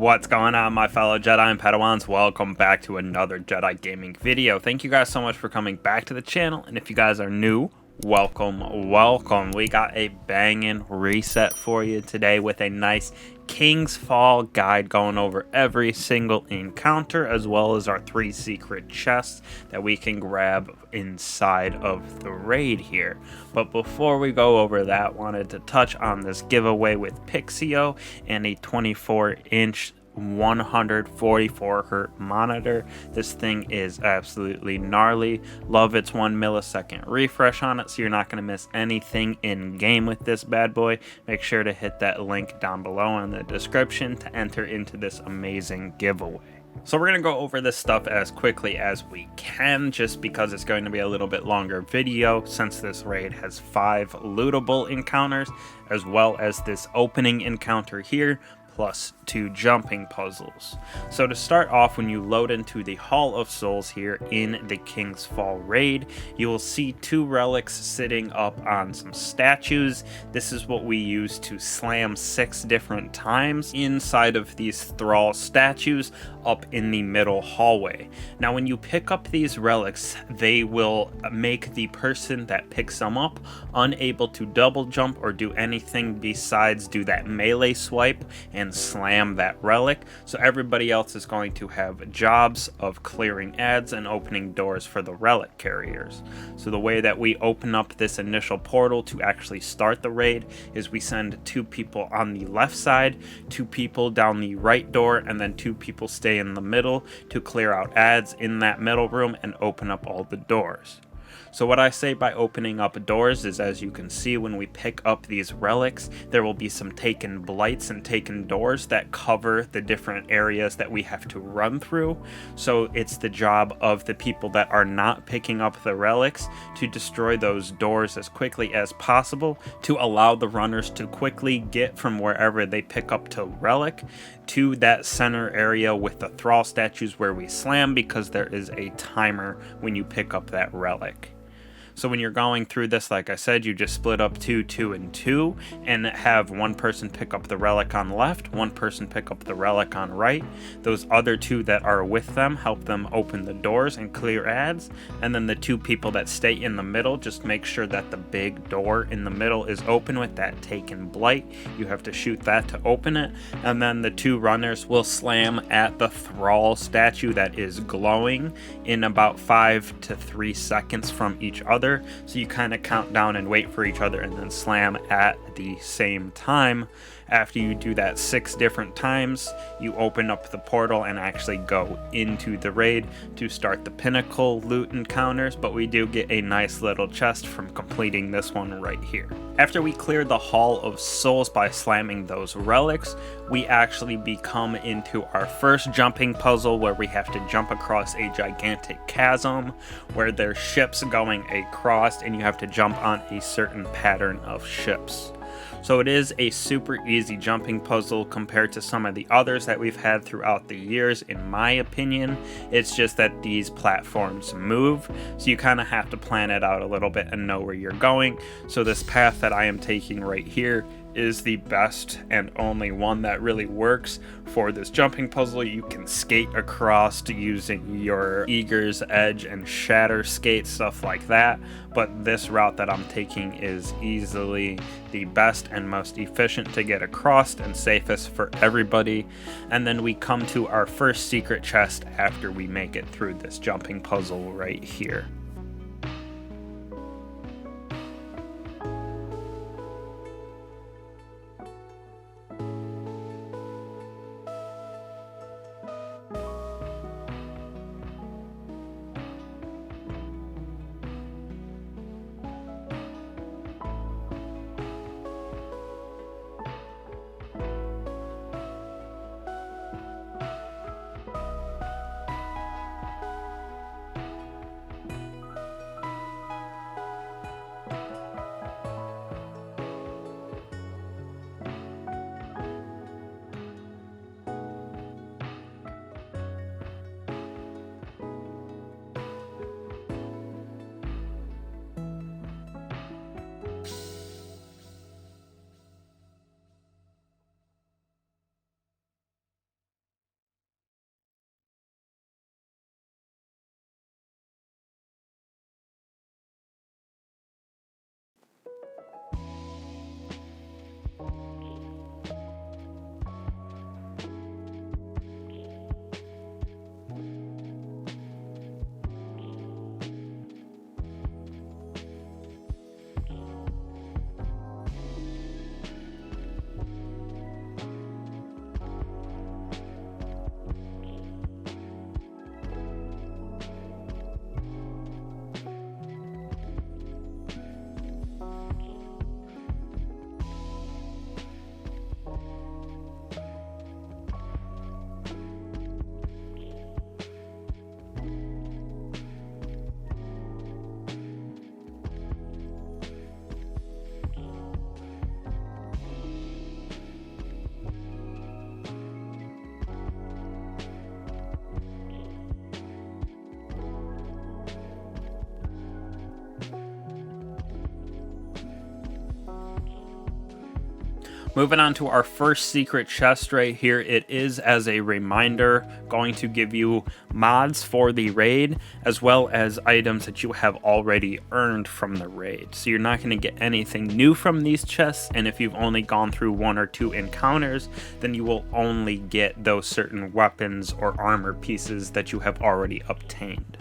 What's going on, my fellow Jedi and Padawans? Welcome back to another Jedi gaming video. Thank you guys so much for coming back to the channel, and if you guys are new, welcome. We got a banging reset for you today with a nice King's Fall guide going over every single encounter, as well as our 3 secret chests that we can grab inside of the raid here. But before we go over that, wanted to touch on this giveaway with Pixio and a 24-inch 144Hz monitor. This thing is absolutely gnarly. Love its 1 millisecond refresh on it, so you're not going to miss anything in game with this bad boy. Make sure to hit that link down below in the description to enter into this amazing giveaway. So we're going to go over this stuff as quickly as we can, just because it's going to be a little bit longer video, since this raid has 5 lootable encounters, as well as this opening encounter here, plus 2 jumping puzzles. So to start off, when you load into the Hall of Souls here in the King's Fall raid, you will see 2 relics sitting up on some statues. This is what we use to slam 6 different times inside of these thrall statues up in the middle hallway. Now when you pick up these relics, they will make the person that picks them up unable to double jump or do anything besides do that melee swipe and slam that relic, so everybody else is going to have jobs of clearing ads and opening doors for the relic carriers. So the way that we open up this initial portal to actually start the raid is we send 2 people on the left side, 2 people down the right door, and then 2 people stay in the middle to clear out ads in that middle room and open up all the doors. So what I say by opening up doors is, as you can see, when we pick up these relics, there will be some taken blights and taken doors that cover the different areas that we have to run through. So it's the job of the people that are not picking up the relics to destroy those doors as quickly as possible, to allow the runners to quickly get from wherever they pick up to relic to that center area with the thrall statues where we slam, because there is a timer when you pick up that relic. So when you're going through this, like I said, you just split up 2, 2, and 2, and have 1 person pick up the relic on left, 1 person pick up the relic on right. Those other 2 that are with them help them open the doors and clear ads, and then the 2 people that stay in the middle just make sure that the big door in the middle is open with that taken blight. You have to shoot that to open it, and then the 2 runners will slam at the thrall statue that is glowing in about 5 to 3 seconds from each other. So you kind of count down and wait for each other and then slam at the same time. After you do that 6 different times, you open up the portal and actually go into the raid to start the pinnacle loot encounters, but we do get a nice little chest from completing this one right here. After we clear the Hall of Souls by slamming those relics, we actually become into our first jumping puzzle, where we have to jump across a gigantic chasm where there's ships going across, and you have to jump on a certain pattern of ships. So it is a super easy jumping puzzle compared to some of the others that we've had throughout the years, in my opinion. It's just that these platforms move, so you kind of have to plan it out a little bit and know where you're going. So this path that I am taking right here is the best and only one that really works for this jumping puzzle. You can skate across using your Eager's Edge and Shatter skate, stuff like that, but this route that I'm taking is easily the best and most efficient to get across and safest for everybody. And then we come to our first secret chest after we make it through this jumping puzzle right here. Moving on to our first secret chest right here, it is, as a reminder, going to give you mods for the raid, as well as items that you have already earned from the raid. So you're not going to get anything new from these chests, and if you've only gone through 1 or 2 encounters, then you will only get those certain weapons or armor pieces that you have already obtained.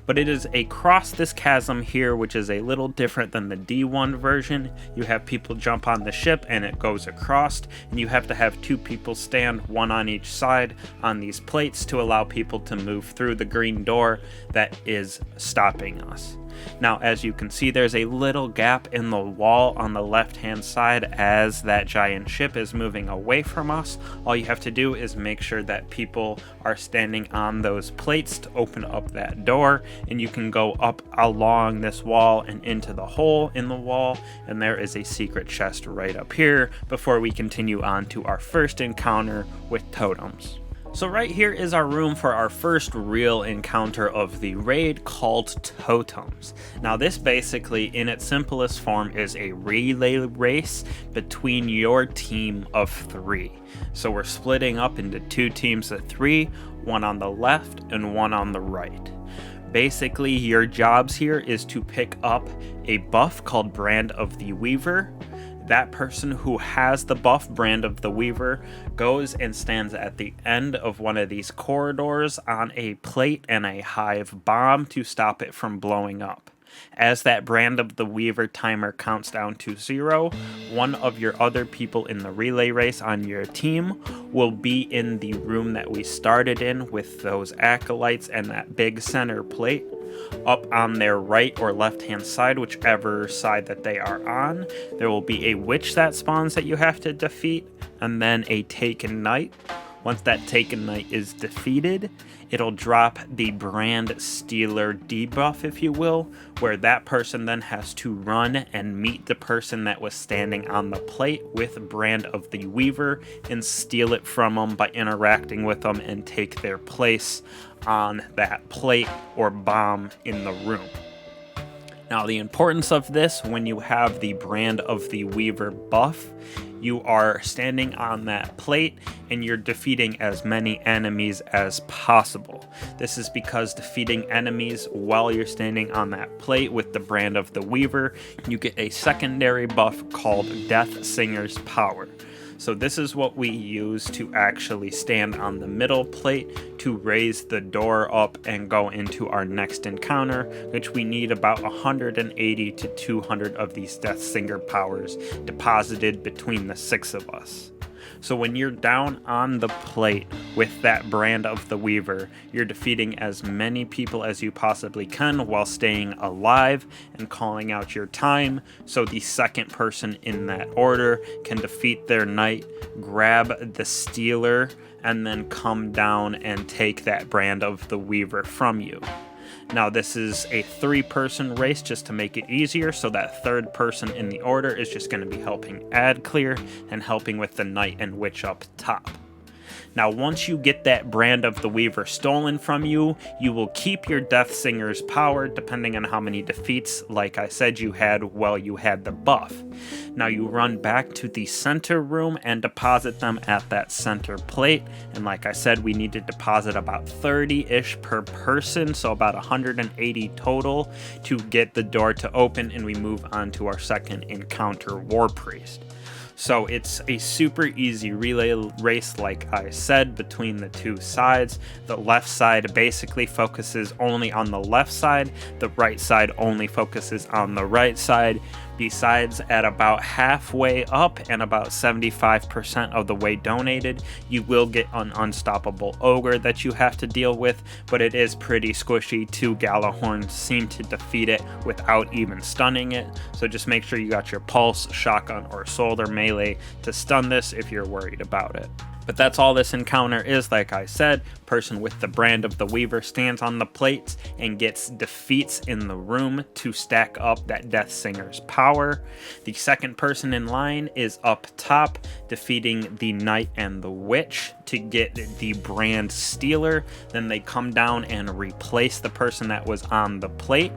But it is across this chasm here, which is a little different than the D1 version. You have people jump on the ship and it goes across, and you have to have 2 people stand, 1 on each side on these plates to allow people to move through the green door that is stopping us. Now, as you can see, there's a little gap in the wall on the left hand side as that giant ship is moving away from us. All you have to do is make sure that people are standing on those plates to open up that door, and you can go up along this wall and into the hole in the wall, and there is a secret chest right up here before we continue on to our first encounter with totems. So right here is our room for our first real encounter of the raid, called Totems. Now this basically, in its simplest form, is a relay race between your team of 3. So we're splitting up into 2 teams of 3, 1 on the left and 1 on the right. Basically, your jobs here is to pick up a buff called Brand of the Weaver. That person who has the buff Brand of the Weaver goes and stands at the end of one of these corridors on a plate and a hive bomb to stop it from blowing up. As that Brand of the Weaver timer counts down to 0, one of your other people in the relay race on your team will be in the room that we started in with those acolytes and that big center plate. Up on their right or left hand side, whichever side that they are on, there will be a witch that spawns that you have to defeat, and then a Taken Knight. Once that Taken Knight is defeated, it'll drop the Brand Stealer debuff, if you will, where that person then has to run and meet the person that was standing on the plate with Brand of the Weaver and steal it from them by interacting with them and take their place on that plate or bomb in the room. Now, the importance of this, when you have the Brand of the Weaver buff, you are standing on that plate and you're defeating as many enemies as possible. This is because defeating enemies while you're standing on that plate with the Brand of the Weaver, you get a secondary buff called Death Singer's Power. So this is what we use to actually stand on the middle plate to raise the door up and go into our next encounter, which we need about 180 to 200 of these Death Singer powers deposited between the 6 of us. So when you're down on the plate with that Brand of the Weaver, you're defeating as many people as you possibly can while staying alive and calling out your time, so the second person in that order can defeat their knight, grab the Stealer, and then come down and take that Brand of the Weaver from you. Now this is a 3-person race just to make it easier, so that third person in the order is just going to be helping ad clear and helping with the knight and witch up top. Now once you get that Brand of the Weaver stolen from you, you will keep your Death Singer's power depending on how many defeats, like I said, you had while you had the buff. Now you run back to the center room and deposit them at that center plate, and like I said, we need to deposit about 30-ish per person, so about 180 total to get the door to open, and we move on to our second encounter, Warpreist. So it's a super easy relay race, like I said, between the 2 sides. The left side basically focuses only on the left side. The right side only focuses on the right side. Besides, at about halfway up and about 75% of the way donated, you will get an unstoppable ogre that you have to deal with, but it is pretty squishy. 2 Galahorns seem to defeat it without even stunning it, so just make sure you got your pulse, shotgun, or sword or melee to stun this if you're worried about it. But that's all this encounter is. Like I said, person with the Brand of the Weaver stands on the plates and gets defeats in the room to stack up that Death Singer's power. The second person in line is up top, defeating the Knight and the Witch to get the Brand Stealer. Then they come down and replace the person that was on the plate.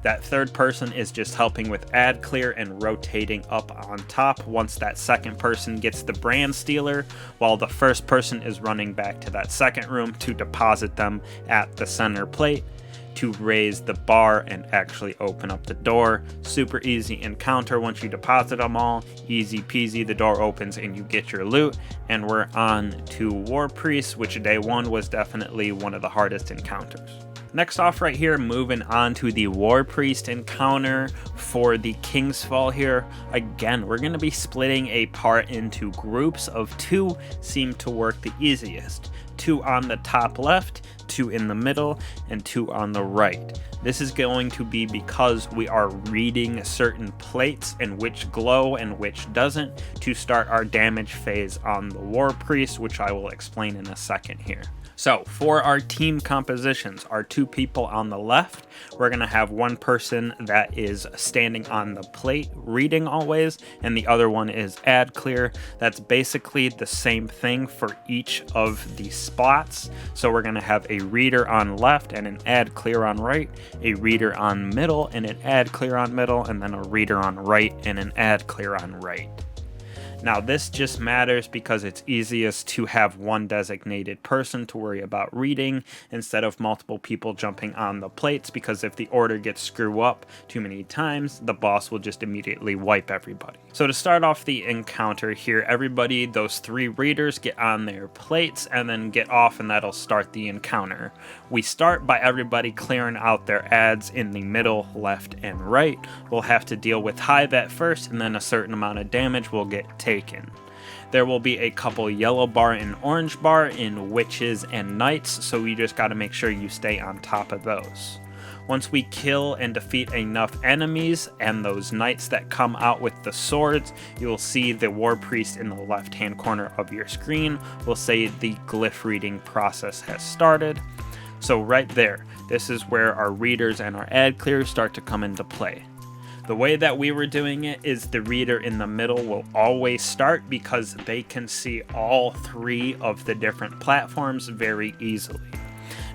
That third person is just helping with ad clear and rotating up on top once that second person gets the brand stealer, while the first person is running back to that second room to deposit them at the center plate to raise the bar and actually open up the door. Super easy encounter. Once you deposit them all, easy peasy, the door opens and you get your loot. And we're on to Warpreist, which day one was definitely one of the hardest encounters. Next off right here, moving on to the Warpreist encounter for the King's Fall here. Again, we're going to be splitting a part into groups of 2 seem to work the easiest. 2 on the top left, 2 in the middle, and 2 on the right. This is going to be because we are reading certain plates and which glow and which doesn't to start our damage phase on the Warpreist, which I will explain in a second here. So for our team compositions, our 2 people on the left, we're going to have one person that is standing on the plate reading always, and the other one is ad clear. That's basically the same thing for each of the spots. So we're going to have a reader on left and an ad clear on right, a reader on middle and an ad clear on middle, and then a reader on right and an ad clear on right. Now this just matters because it's easiest to have one designated person to worry about reading instead of multiple people jumping on the plates, because if the order gets screwed up too many times, the boss will just immediately wipe everybody. So to start off the encounter here, everybody, those 3 readers get on their plates and then get off, and that'll start the encounter. We start by everybody clearing out their ads in the middle, left, and right. We'll have to deal with Hive at first, and then a certain amount of damage will get taken. There will be a couple yellow bar and orange bar in witches and knights, so you just got to make sure you stay on top of those. Once we kill and defeat enough enemies and those knights that come out with the swords, you will see the Warpreist in the left hand corner of your screen will say the glyph reading process has started. So right there, this is where our readers and our ad clears start to come into play. The way that we were doing it is the reader in the middle will always start because they can see all 3 of the different platforms very easily.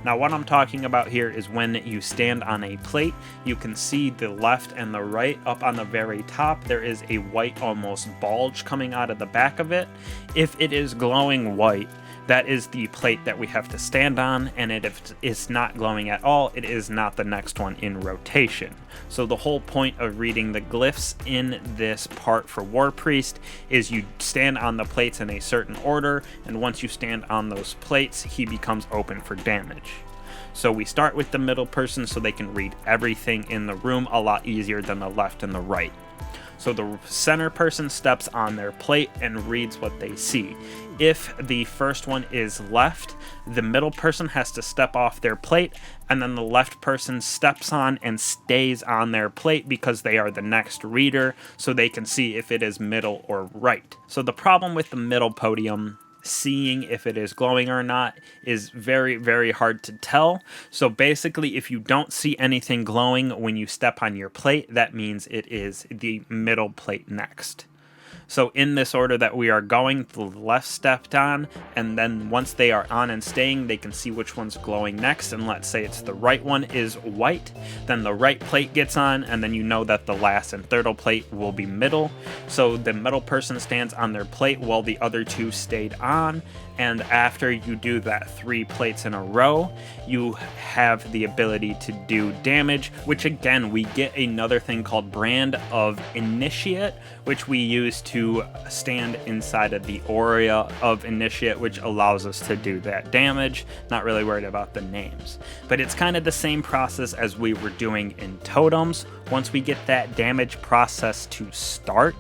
Now what I'm talking about here is when you stand on a plate, you can see the left and the right. Up on the very top, there is a white almost bulge coming out of the back of it. If it is glowing white, that is the plate that we have to stand on, and if it's not glowing at all, it is not the next one in rotation. So the whole point of reading the glyphs in this part for Warpreist is you stand on the plates in a certain order, and once you stand on those plates, he becomes open for damage. So we start with the middle person so they can read everything in the room a lot easier than the left and the right. So the center person steps on their plate and reads what they see. If the first one is left, the middle person has to step off their plate, and then the left person steps on and stays on their plate because they are the next reader, so they can see if it is middle or right. So the problem with the middle podium, seeing if it is glowing or not, is very, very hard to tell. So basically, if you don't see anything glowing when you step on your plate, that means it is the middle plate next. So in this order that we are going, the left stepped on, and then once they are on and staying, they can see which one's glowing next. And let's say it's the right one is white, then the right plate gets on, and then you know that the last and third plate will be middle. So the middle person stands on their plate while the other 2 stayed on. And after you do that 3 plates in a row, you have the ability to do damage, which again, we get another thing called Brand of Initiate, which we use to stand inside of the Aura of Initiate, which allows us to do that damage. Not really worried about the names, but it's kind of the same process as we were doing in Totems. Once we get that damage process to start,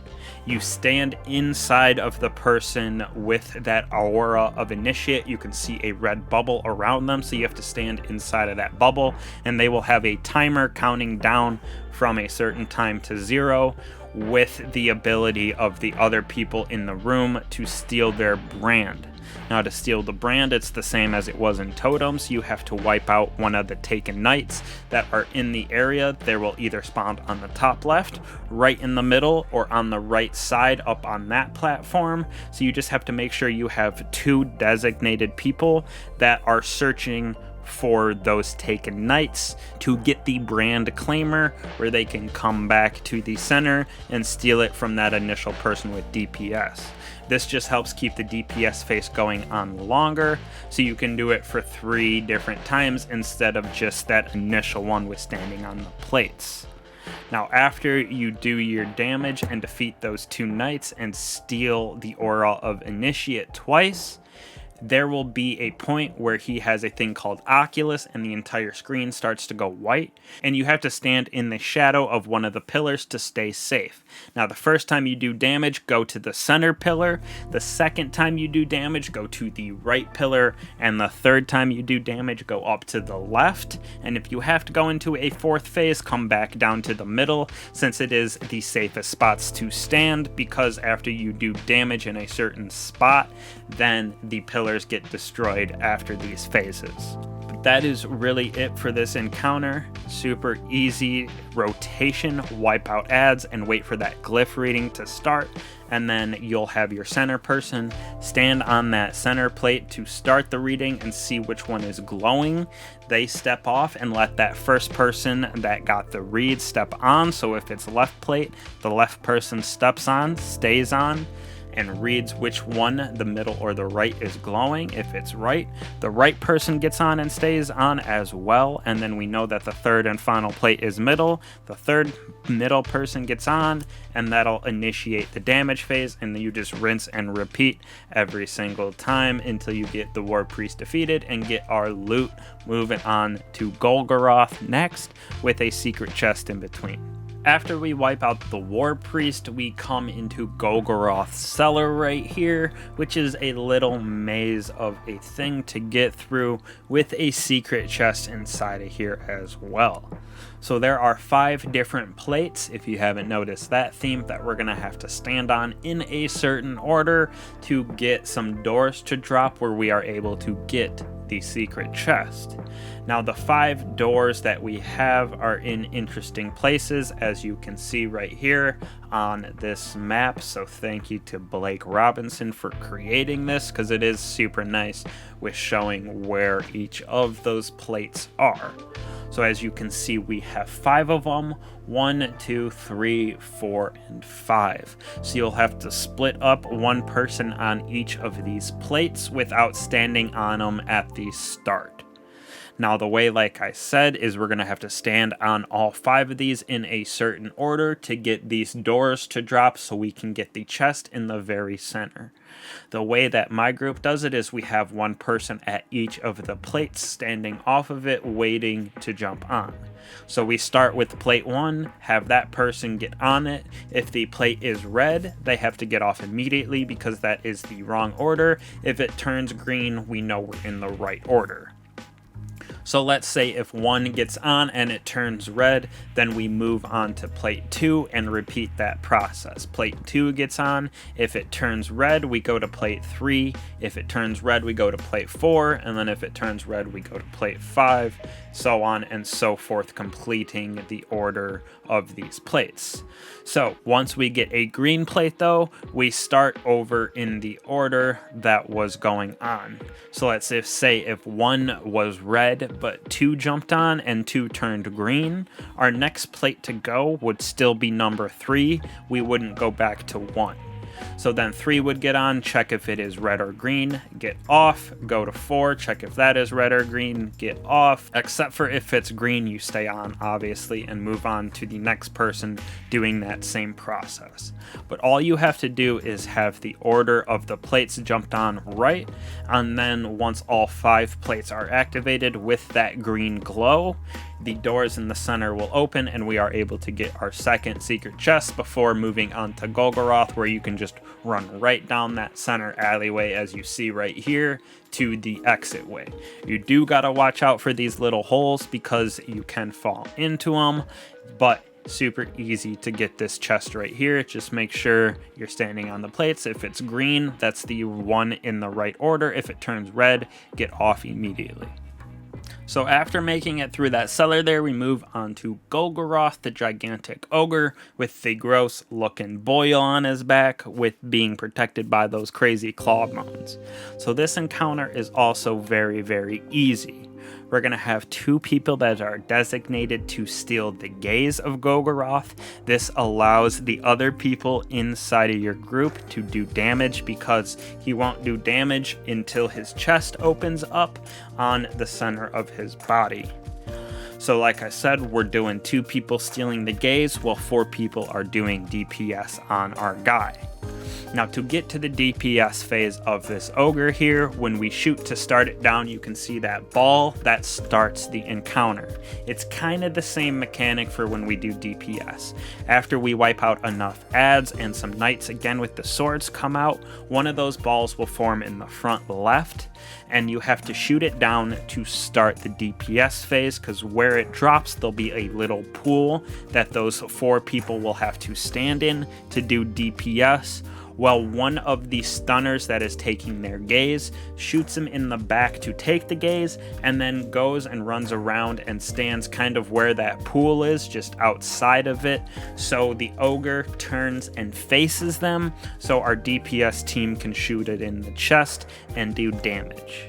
you stand inside of the person with that Aura of Initiate. You can see a red bubble around them, so you have to stand inside of that bubble, and they will have a timer counting down from a certain time to 0 with the ability of the other people in the room to steal their brand. Now to steal the brand, it's the same as it was in Totems. You have to wipe out one of the Taken Knights that are in the area. They will either spawn on the top left, right in the middle, or on the right side up on that platform. So you just have to make sure you have 2 designated people that are searching for those taken knights to get the brand claimer, where they can come back to the center and steal it from that initial person with DPS. This just helps keep the DPS phase going on longer, so you can do it for 3 different times instead of just that initial one with standing on the plates. Now, after you do your damage and defeat those 2 knights and steal the Aura of Initiate twice, there will be a point where he has a thing called Oculus and the entire screen starts to go white, and you have to stand in the shadow of one of the pillars to stay safe. Now, the first time you do damage, go to the center pillar. The second time you do damage, go to the right pillar. And the third time you do damage, go up to the left. And if you have to go into a 4th phase, come back down to the middle, since it is the safest spots to stand, because after you do damage in a certain spot, then the pillars get destroyed after these phases. But that is really it for this encounter. Super easy rotation, wipe out ads, and wait for that glyph reading to start, and then you'll have your center person stand on that center plate to start the reading and see which one is glowing. They step off and let that first person that got the read step on. So if it's left plate, the left person steps on, stays on, and reads which one, the middle or the right, is glowing. If it's right, the right person gets on and stays on as well. And then we know that the third and final plate is middle. The third middle person gets on, and that'll initiate the damage phase, and then you just rinse and repeat every single time until you get the Warpreist defeated and get our loot. Moving on to Golgoroth next, with a secret chest in between. After we wipe out the Warpreist, we come into Golgoroth's Cellar right here, which is a little maze of a thing to get through with a secret chest inside of here as well. So there are 5 different plates, if you haven't noticed that theme, that we're going to have to stand on in a certain order to get some doors to drop where we are able to get the secret chest. Now, the 5 doors that we have are in interesting places, as you can see right here on this map. So thank you to Blake Robinson for creating this, because it is super nice with showing where each of those plates are. So as you can see, we have 5 of them. 1, 2, 3, 4, and 5. So you'll have to split up one person on each of these plates without standing on them at the start. Now, the way, like I said, is we're going to have to stand on all 5 of these in a certain order to get these doors to drop so we can get the chest in the very center. The way that my group does it is we have one person at each of the plates standing off of it waiting to jump on. So we start with plate 1, have that person get on it. If the plate is red, they have to get off immediately because that is the wrong order. If it turns green, we know we're in the right order. So let's say if 1 gets on and it turns red, then we move on to plate 2 and repeat that process. Plate 2 gets on. If it turns red, we go to plate 3. If it turns red, we go to plate 4. And then if it turns red, we go to plate 5. So on and so forth, completing the order of these plates. So once we get a green plate though, we start over in the order that was going on. So let's say if 1 was red, but 2 jumped on and 2 turned green, our next plate to go would still be number 3. We wouldn't go back to 1. So then 3 would get on, check if it is red or green, get off, go to 4, check if that is red or green, get off, except for if it's green, you stay on, obviously, and move on to the next person doing that same process. But all you have to do is have the order of the plates jumped on right, and then once all 5 plates are activated with that green glow, the doors in the center will open and we are able to get our second secret chest before moving on to Golgoroth, where you can just run right down that center alleyway as you see right here to the exit way. You do gotta watch out for these little holes because you can fall into them, but super easy to get this chest right here. Just make sure you're standing on the plates. If it's green, that's the one in the right order. If it turns red, get off immediately. So after making it through that cellar there, we move on to Golgoroth, the gigantic ogre, with the gross looking boil on his back, with being protected by those crazy claw bones. So this encounter is also very, very easy. We're going to have 2 people that are designated to steal the gaze of Golgoroth. This allows the other people inside of your group to do damage, because he won't do damage until his chest opens up on the center of his body. So like I said, we're doing 2 people stealing the gaze while 4 people are doing DPS on our guy. Now, to get to the DPS phase of this ogre here, when we shoot to start it down, you can see that ball that starts the encounter. It's kind of the same mechanic for when we do DPS. After we wipe out enough adds and some knights again with the swords come out, one of those balls will form in the front left, and you have to shoot it down to start the DPS phase, because where it drops, there'll be a little pool that those 4 people will have to stand in to do DPS, while one of the stunners that is taking their gaze shoots him in the back to take the gaze, and then goes and runs around and stands kind of where that pool is, just outside of it, so the ogre turns and faces them, so our DPS team can shoot it in the chest and do damage.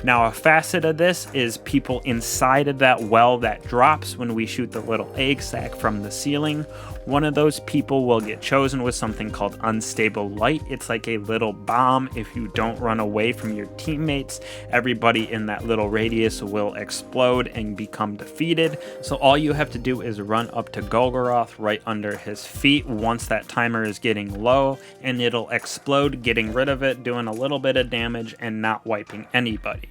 Now, a facet of this is people inside of that well that drops when we shoot the little egg sac from the ceiling. One of those people will get chosen with something called unstable light. It's like a little bomb. If you don't run away from your teammates, everybody in that little radius will explode and become defeated. So all you have to do is run up to Golgoroth right under his feet once that timer is getting low, and it'll explode, getting rid of it, doing a little bit of damage and not wiping anybody.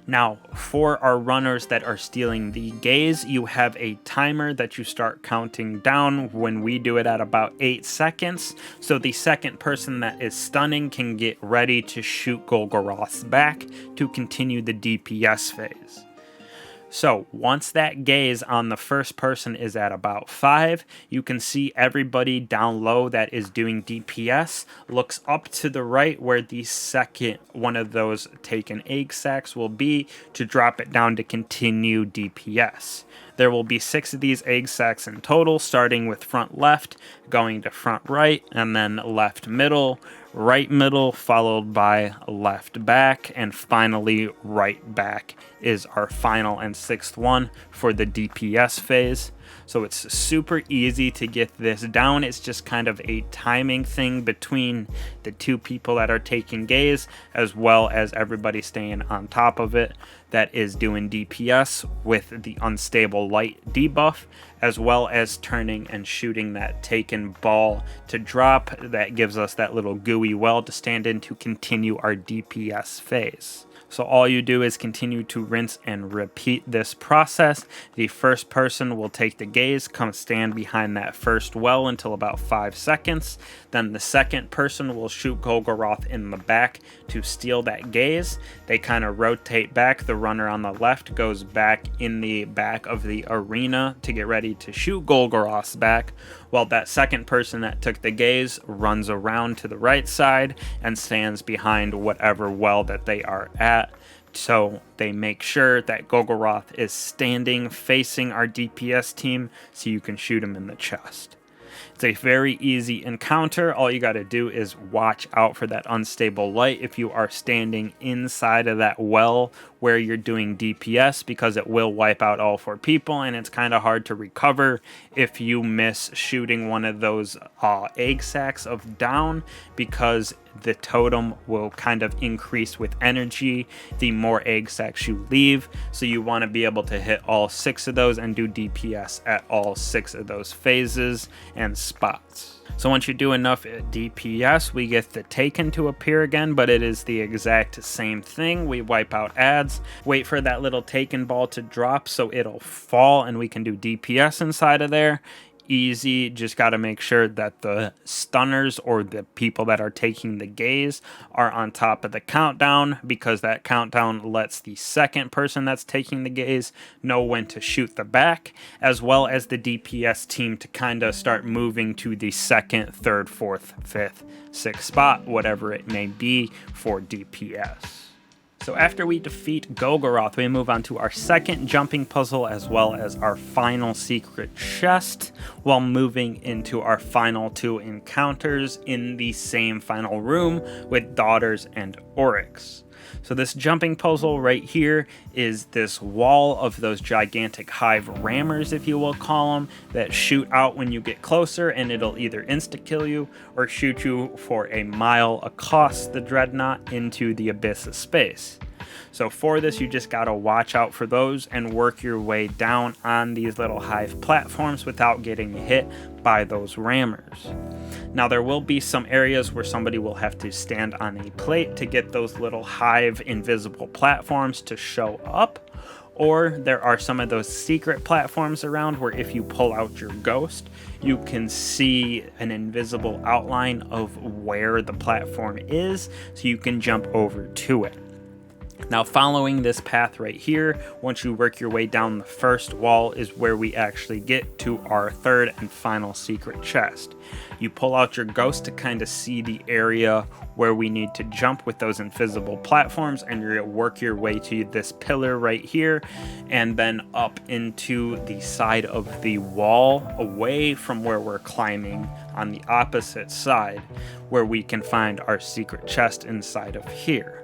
Now, for our runners that are stealing the gaze, you have a timer that you start counting down when we do it at about 8 seconds. So the second person that is stunning can get ready to shoot Golgoroth's back to continue the DPS phase. So once that gaze on the first person is at about 5, you can see everybody down low that is doing DPS looks up to the right where the second one of those taken egg sacs will be, to drop it down to continue DPS. There will be 6 of these egg sacs in total, starting with front left, going to front right, and then left middle, right middle, followed by left back, and finally right back is our final and 6th one for the DPS phase. So it's super easy to get this down. It's just kind of a timing thing between the 2 people that are taking gaze, as well as everybody staying on top of it that is doing DPS with the unstable light debuff, as well as turning and shooting that taken ball to drop. That gives us that little gooey well to stand in to continue our DPS phase. So all you do is continue to rinse and repeat this process. The first person will take the gaze, come stand behind that first well until about 5 seconds. Then the second person will shoot Golgoroth in the back to steal that gaze. They kind of rotate back. The runner on the left goes back in the back of the arena to get ready to shoot Golgoroth's back, while that second person that took the gaze runs around to the right side and stands behind whatever well that they are at. So they make sure that Golgoroth is standing facing our DPS team so you can shoot him in the chest. It's a very easy encounter. All you got to do is watch out for that unstable light if you are standing inside of that well where you're doing DPS, because it will wipe out all 4 people, and it's kind of hard to recover if you miss shooting one of those egg sacs of down, because the totem will kind of increase with energy the more egg sacs you leave. So you want to be able to hit all 6 of those and do DPS at all 6 of those phases and spots. So once you do enough DPS, we get the Taken to appear again, but it is the exact same thing. We wipe out adds, wait for that little Taken ball to drop so it'll fall and we can do DPS inside of there. Easy, just got to make sure that the stunners or the people that are taking the gaze are on top of the countdown, because that countdown lets the second person that's taking the gaze know when to shoot the back, as well as the DPS team to kind of start moving to the 2nd, 3rd, 4th, 5th, 6th spot, whatever it may be for DPS. So after we defeat Golgoroth, we move on to our second jumping puzzle, as well as our final secret chest, while moving into our final 2 encounters in the same final room with Daughters and Oryx. So this jumping puzzle right here is this wall of those gigantic hive rammers, if you will call them, that shoot out when you get closer, and it'll either insta-kill you or shoot you for a mile across the dreadnought into the abyss of space. So for this, you just gotta watch out for those and work your way down on these little hive platforms without getting hit by those rammers. Now there will be some areas where somebody will have to stand on a plate to get those little hive invisible platforms to show up, or there are some of those secret platforms around where if you pull out your ghost, you can see an invisible outline of where the platform is, so you can jump over to it. Now following this path right here, once you work your way down the first wall, is where we actually get to our third and final secret chest. You pull out your ghost to kind of see the area where we need to jump with those invisible platforms, and you're gonna work your way to this pillar right here and then up into the side of the wall away from where we're climbing on the opposite side, where we can find our secret chest inside of here.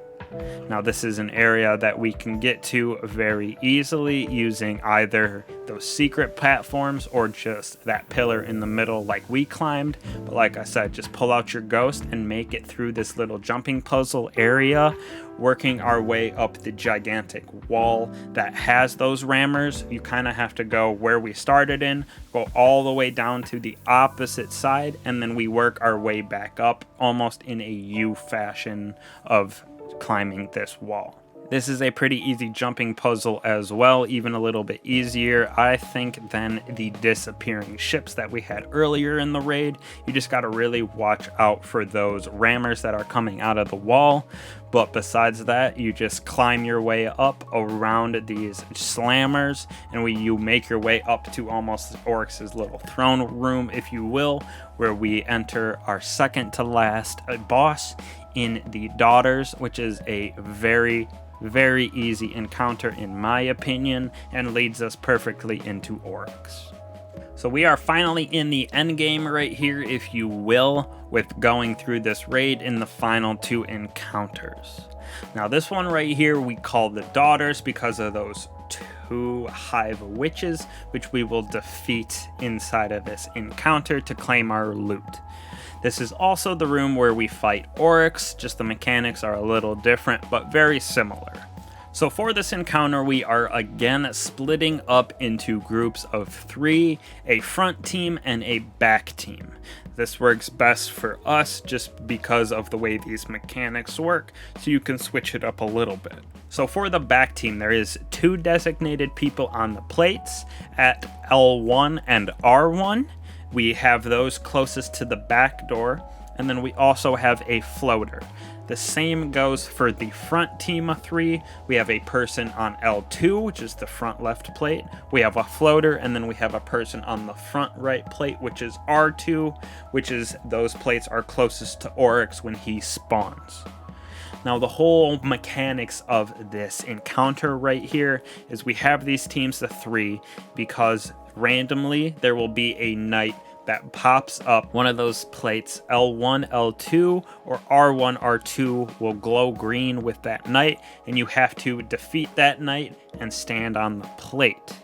Now this is an area that we can get to very easily using either those secret platforms or just that pillar in the middle like we climbed. But like I said, just pull out your ghost and make it through this little jumping puzzle area, working our way up the gigantic wall that has those rammers. You kind of have to go where we started in, go all the way down to the opposite side, and then we work our way back up almost in a U fashion of climbing this wall. This is a pretty easy jumping puzzle as well, even a little bit easier, I think, than the disappearing ships that we had earlier in the raid. You just gotta really watch out for those rammers that are coming out of the wall. But besides that, you just climb your way up around these slammers, and you make your way up to almost Oryx's little throne room, if you will, where we enter our second to last boss in the Daughters, which is a very easy encounter in my opinion, and leads us perfectly into Oryx. So we are finally in the end game right here, if you will, with going through this raid in the final two encounters. Now this one right here we call the Daughters because of those two hive witches, which we will defeat inside of this encounter to claim our loot. This is also the room where we fight Oryx, just the mechanics are a little different, but very similar. So for this encounter, we are again splitting up into groups of 3, a front team and a back team. This works best for us just because of the way these mechanics work, so you can switch it up a little bit. So for the back team, there is 2 designated people on the plates at L1 and R1. We have those closest to the back door, and then we also have a floater. The same goes for the front team of 3. We have a person on L2, which is the front left plate. We have a floater, and then we have a person on the front right plate, which is R2, which is those plates are closest to Oryx when he spawns. Now the whole mechanics of this encounter right here is we have these teams of 3 because randomly there will be a knight that pops up. One of those plates, L1, L2, or R1, R2 will glow green with that knight, and you have to defeat that knight and stand on the plate.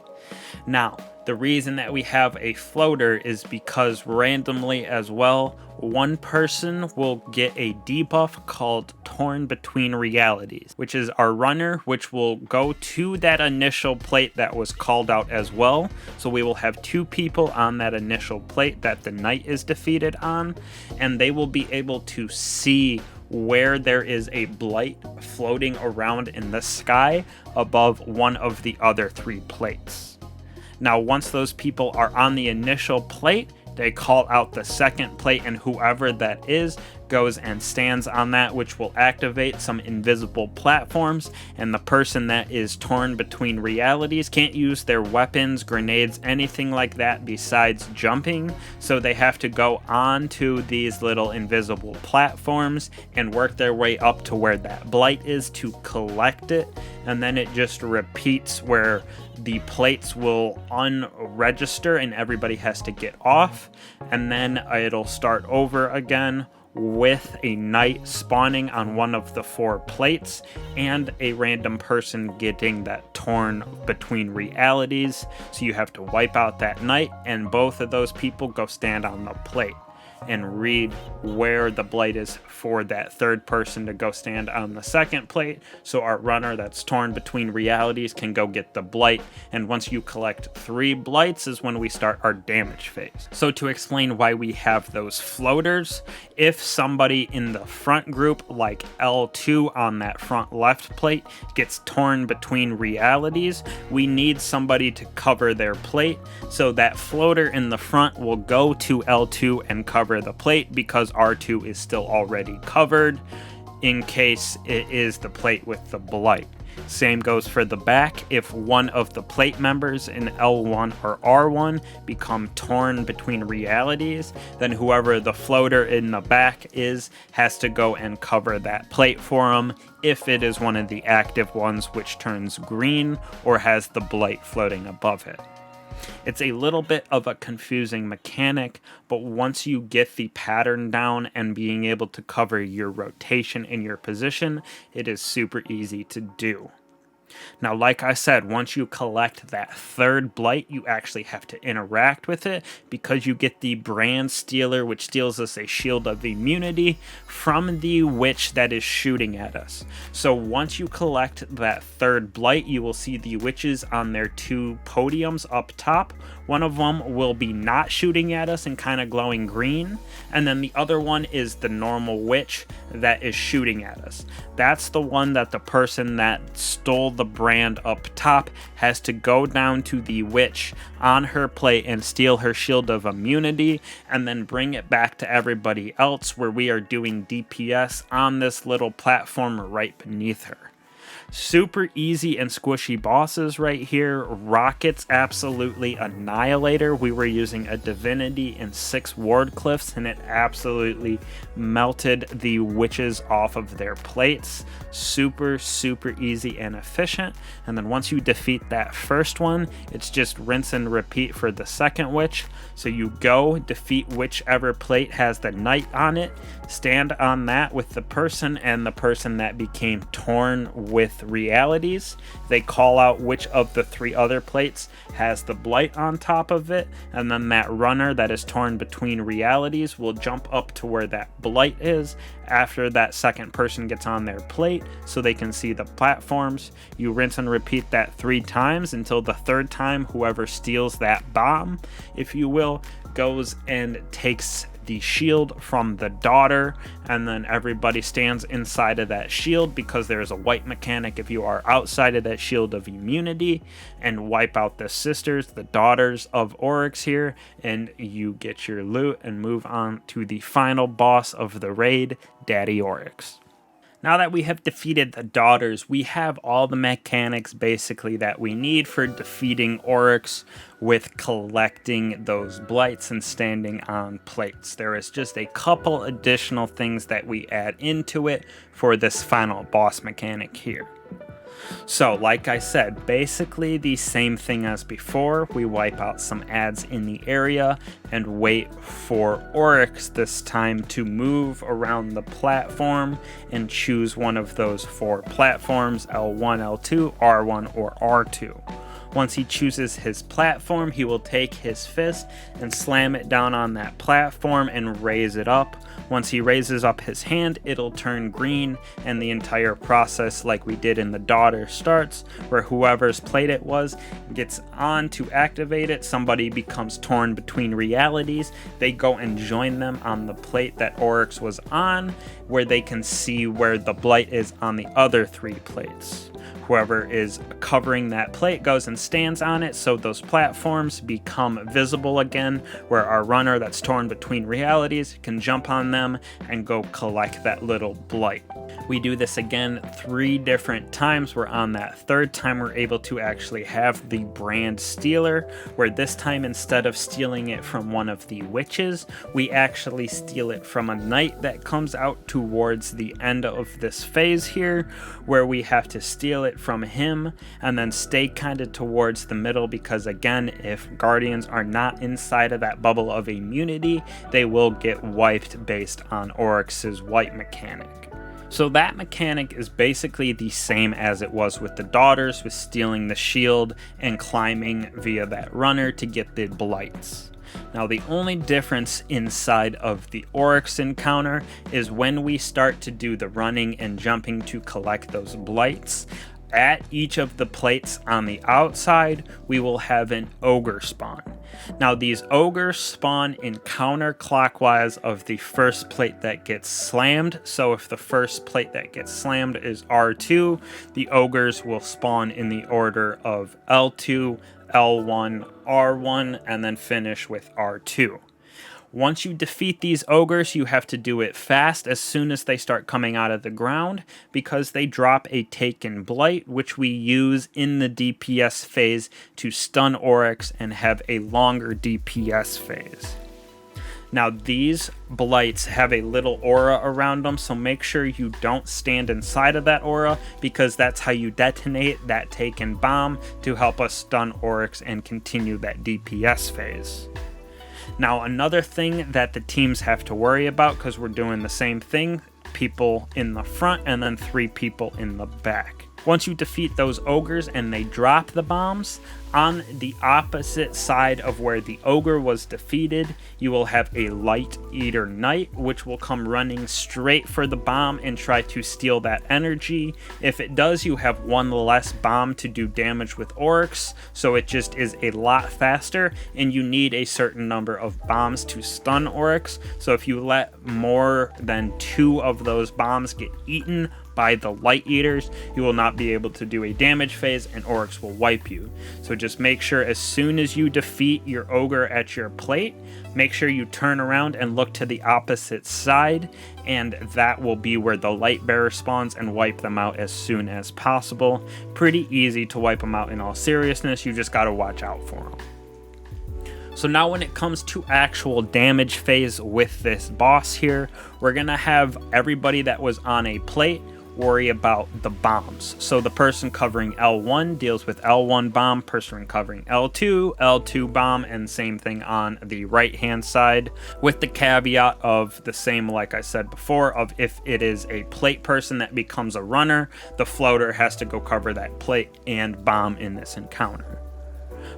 Now, the reason that we have a floater is because randomly as well, one person will get a debuff called Torn Between Realities, which is our runner, which will go to that initial plate that was called out as well. So we will have 2 people on that initial plate that the knight is defeated on, and they will be able to see where there is a blight floating around in the sky above one of the other 3 plates. Now, once those people are on the initial plate, they call out the second plate, and whoever that is goes and stands on that, which will activate some invisible platforms, and the person that is torn between realities can't use their weapons, grenades, anything like that besides jumping, so they have to go on to these little invisible platforms and work their way up to where that blight is to collect it, and then it just repeats where the plates will unregister and everybody has to get off, and then it'll start over again. with a knight spawning on one of the 4 plates and a random person getting that torn between realities. So you have to wipe out that knight, and both of those people go stand on the plate and read where the blight is for that third person to go stand on the second plate, so our runner that's torn between realities can go get the blight. And once you collect 3 blights is when we start our damage phase. So to explain why we have those floaters, if somebody in the front group, like L2 on that front left plate, gets torn between realities, we need somebody to cover their plate, so that floater in the front will go to L2 and cover the plate, because R2 is still already covered in case it is the plate with the blight. Same goes for the back. If one of the plate members in L1 or R1 become torn between realities, then whoever the floater in the back is has to go and cover that plate for them, if it is one of the active ones, which turns green or has the blight floating above it. It's a little bit of a confusing mechanic, but once you get the pattern down and being able to cover your rotation and your position, it is super easy to do. Now, like I said, once you collect that third blight, you actually have to interact with it, because you get the brand stealer, which steals us a shield of immunity from the witch that is shooting at us. So once you collect that third blight, you will see the witches on their 2 podiums up top. One of them will be not shooting at us and kind of glowing green, and then the other one is the normal witch that is shooting at us. That's the one that the person that stole the brand up top has to go down to the witch on her plate and steal her shield of immunity, and then bring it back to everybody else, where we are doing DPS on this little platform right beneath her. Super easy and squishy bosses right here. Rockets absolutely annihilator. We were using a divinity and 6 ward cliffs, and it absolutely melted the witches off of their plates. Super easy and efficient. And then once you defeat that first one, it's just rinse and repeat for the second witch. So you go defeat whichever plate has the knight on it, stand on that with the person and the person that became torn with realities. They call out which of the 3 other plates has the blight on top of it, and then that runner that is torn between realities will jump up to where that blight is after that second person gets on their plate, so they can see the platforms. You rinse and repeat that 3 times until the 3rd time whoever steals that bomb, if you will, goes and takes the shield from the daughter, and then everybody stands inside of that shield, because there is a wipe mechanic if you are outside of that shield of immunity, and wipe out the sisters, the daughters of Oryx here, and you get your loot and move on to the final boss of the raid, Daddy Oryx. Now that we have defeated the Daughters, we have all the mechanics basically that we need for defeating Oryx with collecting those blights and standing on plates. There is just a couple additional things that we add into it for this final boss mechanic here. So, like I said, basically the same thing as before. We wipe out some ads in the area and wait for Oryx this time to move around the platform and choose one of those 4 platforms, L1, L2, R1, or R2. Once he chooses his platform, he will take his fist and slam it down on that platform and raise it up. Once he raises up his hand, it'll turn green, and the entire process, like we did in the Daughter, starts, where whoever's plate it was gets on to activate it. Somebody becomes torn between realities. They go and join them on the plate that Oryx was on, where they can see where the blight is on the other 3 plates. Whoever is covering that plate goes and stands on it, so those platforms become visible again, where our runner that's torn between realities can jump on them and go collect that little blight. We do this again 3 different times, where on that 3rd time we're able to actually have the brand stealer, where this time instead of stealing it from one of the witches, we actually steal it from a knight that comes out towards the end of this phase here, where we have to steal it right from him, and then stay kind of towards the middle, because again, if Guardians are not inside of that bubble of immunity, they will get wiped based on Oryx's wipe mechanic. So that mechanic is basically the same as it was with the Daughters, with stealing the shield and climbing via that runner to get the blights. Now the only difference inside of the Oryx encounter is when we start to do the running and jumping to collect those blights. At each of the plates on the outside, we will have an ogre spawn. Now these ogres spawn in counterclockwise of the first plate that gets slammed. So if the first plate that gets slammed is R2, the ogres will spawn in the order of L2, L1, R1, and then finish with R2. Once you defeat these ogres, you have to do it fast as soon as they start coming out of the ground, because they drop a Taken Blight, which we use in the DPS phase to stun Oryx and have a longer DPS phase. Now these blights have a little aura around them, so make sure you don't stand inside of that aura, because that's how you detonate that Taken bomb to help us stun Oryx and continue that DPS phase. Now another thing that the teams have to worry about, because we're doing the same thing, people in the front and then 3 people in the back. Once you defeat those ogres and they drop the bombs, on the opposite side of where the ogre was defeated, you will have a Light Eater Knight, which will come running straight for the bomb and try to steal that energy. If it does, you have 1 less bomb to do damage with Oryx, so it just is a lot faster, and you need a certain number of bombs to stun Oryx. So if you let more than 2 of those bombs get eaten by the Light Eaters, you will not be able to do a damage phase and Oryx will wipe you. So just make sure as soon as you defeat your ogre at your plate, make sure you turn around and look to the opposite side, and that will be where the Light Bearer spawns, and wipe them out as soon as possible. Pretty easy to wipe them out in all seriousness, you just gotta watch out for them. So now when it comes to actual damage phase with this boss here, we're gonna have everybody that was on a plate worry about the bombs. So the person covering L1 deals with L1 bomb, person covering L2, L2 bomb, and same thing on the right hand side, with the caveat of the same like I said before, of if it is a plate person that becomes a runner, the floater has to go cover that plate and bomb in this encounter.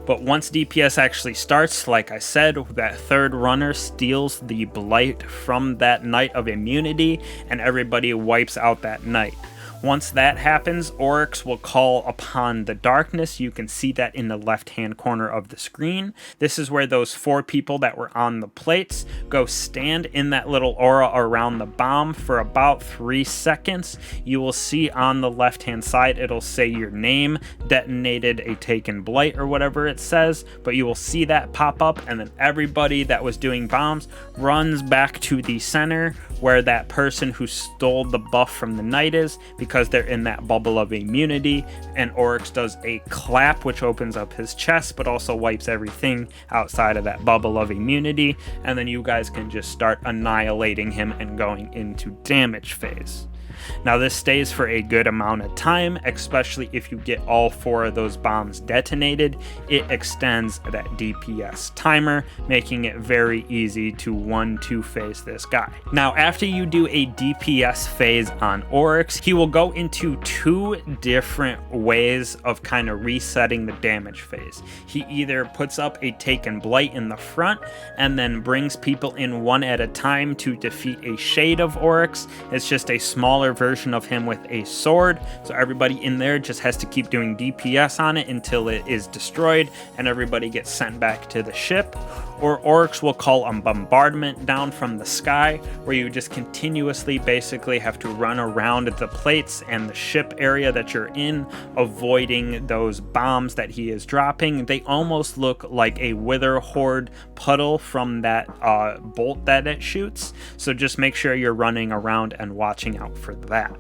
But once DPS actually starts, like I said, that third runner steals the blight from that Knight of Immunity, and everybody wipes out that Knight. Once that happens, Oryx will call upon the darkness. You can see that in the left-hand corner of the screen. This is where those 4 people that were on the plates go stand in that little aura around the bomb for about 3 seconds. You will see on the left-hand side, it'll say your name, detonated a Taken Blight or whatever it says, but you will see that pop up, and then everybody that was doing bombs runs back to the center where that person who stole the buff from the Knight is, because they're in that bubble of immunity, and Oryx does a clap which opens up his chest but also wipes everything outside of that bubble of immunity, and then you guys can just start annihilating him and going into damage phase. Now this stays for a good amount of time, especially if you get all 4 of those bombs detonated. It extends that DPS timer, making it very easy to 1-2 phase this guy. Now after you do a DPS phase on Oryx, he will go into 2 different ways of kind of resetting the damage phase. He either puts up a Taken Blight in the front and then brings people in 1 at a time to defeat a shade of Oryx. It's just a smaller version of him with a sword, so everybody in there just has to keep doing DPS on it until it is destroyed and everybody gets sent back to the ship. Or Oryx will call a bombardment down from the sky, where you just continuously basically have to run around the plates and the ship area that you're in, avoiding those bombs that he is dropping. They almost look like a Wither Horde puddle from that bolt that it shoots, so just make sure you're running around and watching out for that.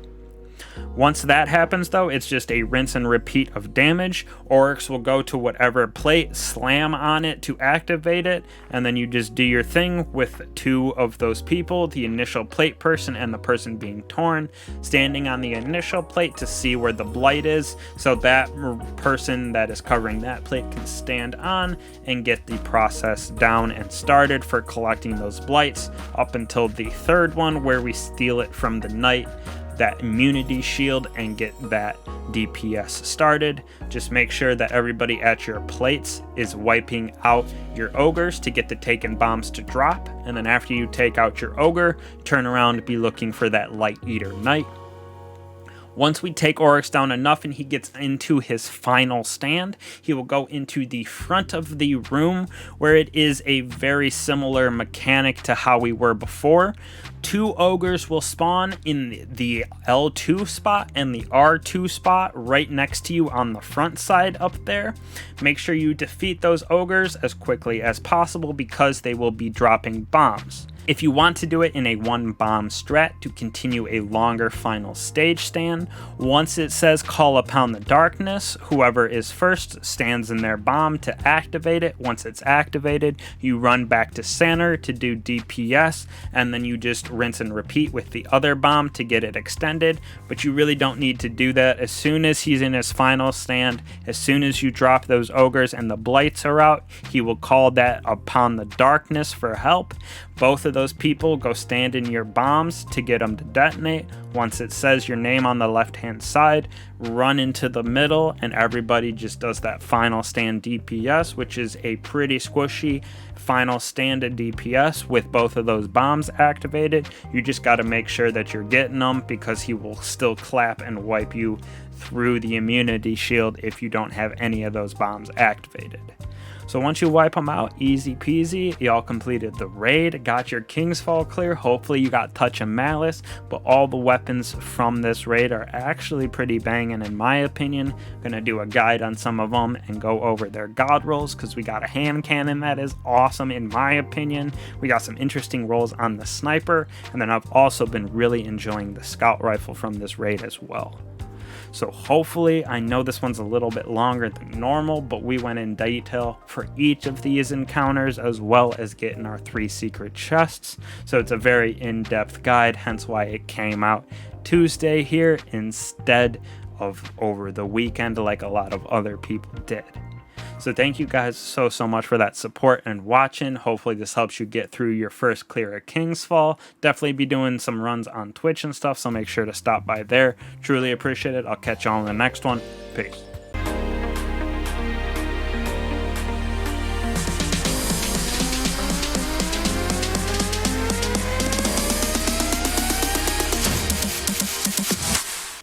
Once that happens though, it's just a rinse and repeat of damage. Oryx will go to whatever plate, slam on it to activate it, and then you just do your thing with 2 of those people, the initial plate person and the person being torn, standing on the initial plate to see where the blight is, so that person that is covering that plate can stand on and get the process down and started for collecting those blights up until the 3rd one, where we steal it from the knight, that immunity shield, and get that DPS started. Just make sure that everybody at your plates is wiping out your ogres to get the taken bombs to drop, and then after you take out your ogre, turn around and be looking for that light eater knight. Once we take Oryx down enough and he gets into his final stand, he will go into the front of the room, where it is a very similar mechanic to how we were before. 2 ogres will spawn in the L2 spot and the R2 spot right next to you on the front side up there. Make sure you defeat those ogres as quickly as possible because they will be dropping bombs. If you want to do it in a 1 bomb strat to continue a longer final stage stand, once it says call upon the darkness, whoever is first stands in their bomb to activate it. Once it's activated, you run back to center to do DPS, and then you just rinse and repeat with the other bomb to get it extended, but you really don't need to do that. As soon as he's in his final stand, as soon as you drop those ogres and the blights are out, he will call that upon the darkness for help. Both of those people go stand in your bombs to get them to detonate. Once it says your name on the left hand side, run into the middle, and everybody just does that final stand DPS, which is a pretty squishy final stand at DPS with both of those bombs activated. You just got to make sure that you're getting them, because he will still clap and wipe you through the immunity shield if you don't have any of those bombs activated. So once you wipe them out, easy peasy, y'all completed the raid, got your King's Fall clear. Hopefully you got Touch of Malice, but all the weapons from this raid are actually pretty banging in my opinion. Gonna do a guide on some of them and go over their god rolls, because we got a hand cannon that is awesome in my opinion. We got some interesting rolls on the sniper, and then I've also been really enjoying the scout rifle from this raid as well. So hopefully, I know this one's a little bit longer than normal, but we went in detail for each of these encounters, as well as getting our 3 secret chests. So it's a very in-depth guide, hence why it came out Tuesday here instead of over the weekend like a lot of other people did. So thank you guys so much for that support and watching. Hopefully this helps you get through your first clear of King's Fall. Definitely be doing some runs on Twitch and stuff, so make sure to stop by there. Truly appreciate it. I'll catch y'all in the next one. Peace.